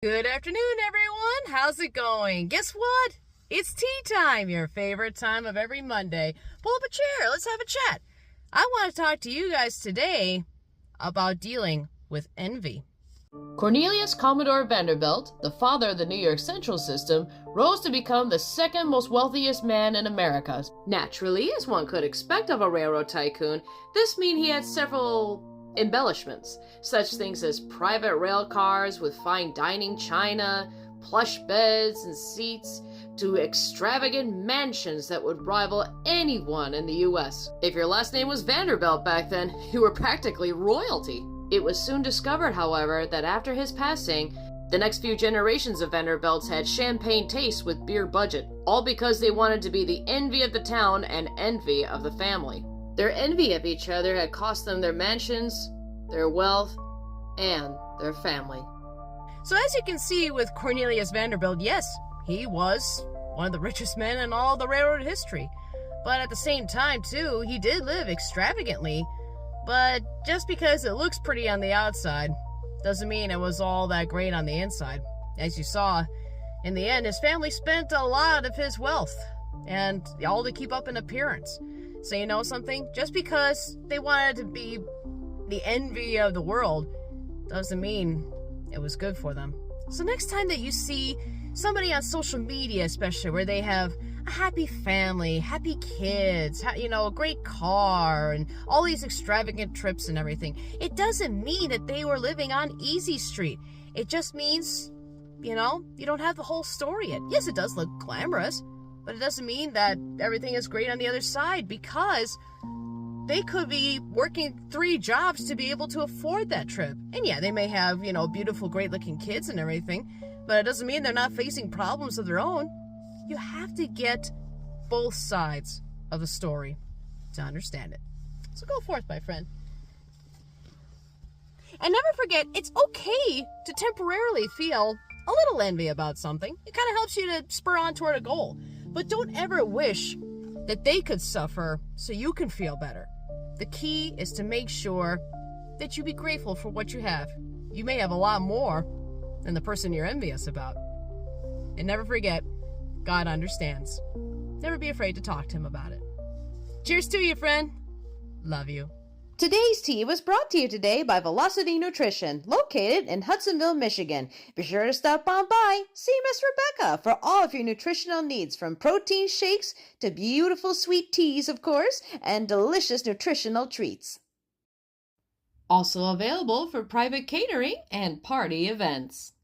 Good afternoon, everyone. How's it going? Guess what? It's tea time, your favorite time of every Monday. Pull up a chair. Let's have a chat. I want to talk to you guys today about dealing with envy. Cornelius Commodore Vanderbilt, the father of the New York Central System, rose to become the second most wealthiest man in America. Naturally, as one could expect of a railroad tycoon, this meant he had several embellishments, such things as private rail cars with fine dining china, plush beds and seats, to extravagant mansions that would rival anyone in the U.S. If your last name was Vanderbilt back then, you were practically royalty. It was soon discovered, however, that after his passing, the next few generations of Vanderbilts had champagne tastes with beer budget, all because they wanted to be the envy of the town and envy of the family. Their envy of each other had cost them their mansions, their wealth, and their family. So as you can see with Cornelius Vanderbilt, yes, he was one of the richest men in all the railroad history. But at the same time, too, he did live extravagantly. But just because it looks pretty on the outside doesn't mean it was all that great on the inside. As you saw, in the end, his family spent a lot of his wealth, and all to keep up an appearance. So you know something? Just because they wanted to be the envy of the world doesn't mean it was good for them. So next time that you see somebody on social media, especially where they have a happy family, happy kids, a great car, and all these extravagant trips and everything, it doesn't mean that they were living on easy street. It just means, you don't have the whole story yet. Yes, it does look glamorous, but it doesn't mean that everything is great on the other side, because they could be working 3 jobs to be able to afford that trip. And yeah, they may have, beautiful, great-looking kids and everything, but it doesn't mean they're not facing problems of their own. You have to get both sides of the story to understand it. So go forth, my friend. And never forget, it's okay to temporarily feel a little envy about something. It kind of helps you to spur on toward a goal. But don't ever wish that they could suffer so you can feel better. The key is to make sure that you be grateful for what you have. You may have a lot more than the person you're envious about. And never forget, God understands. Never be afraid to talk to him about it. Cheers to you, friend. Love you. Today's tea was brought to you today by Velocity Nutrition, located in Hudsonville, Michigan. Be sure to stop on by, see Miss Rebecca for all of your nutritional needs, from protein shakes to beautiful sweet teas, of course, and delicious nutritional treats. Also available for private catering and party events.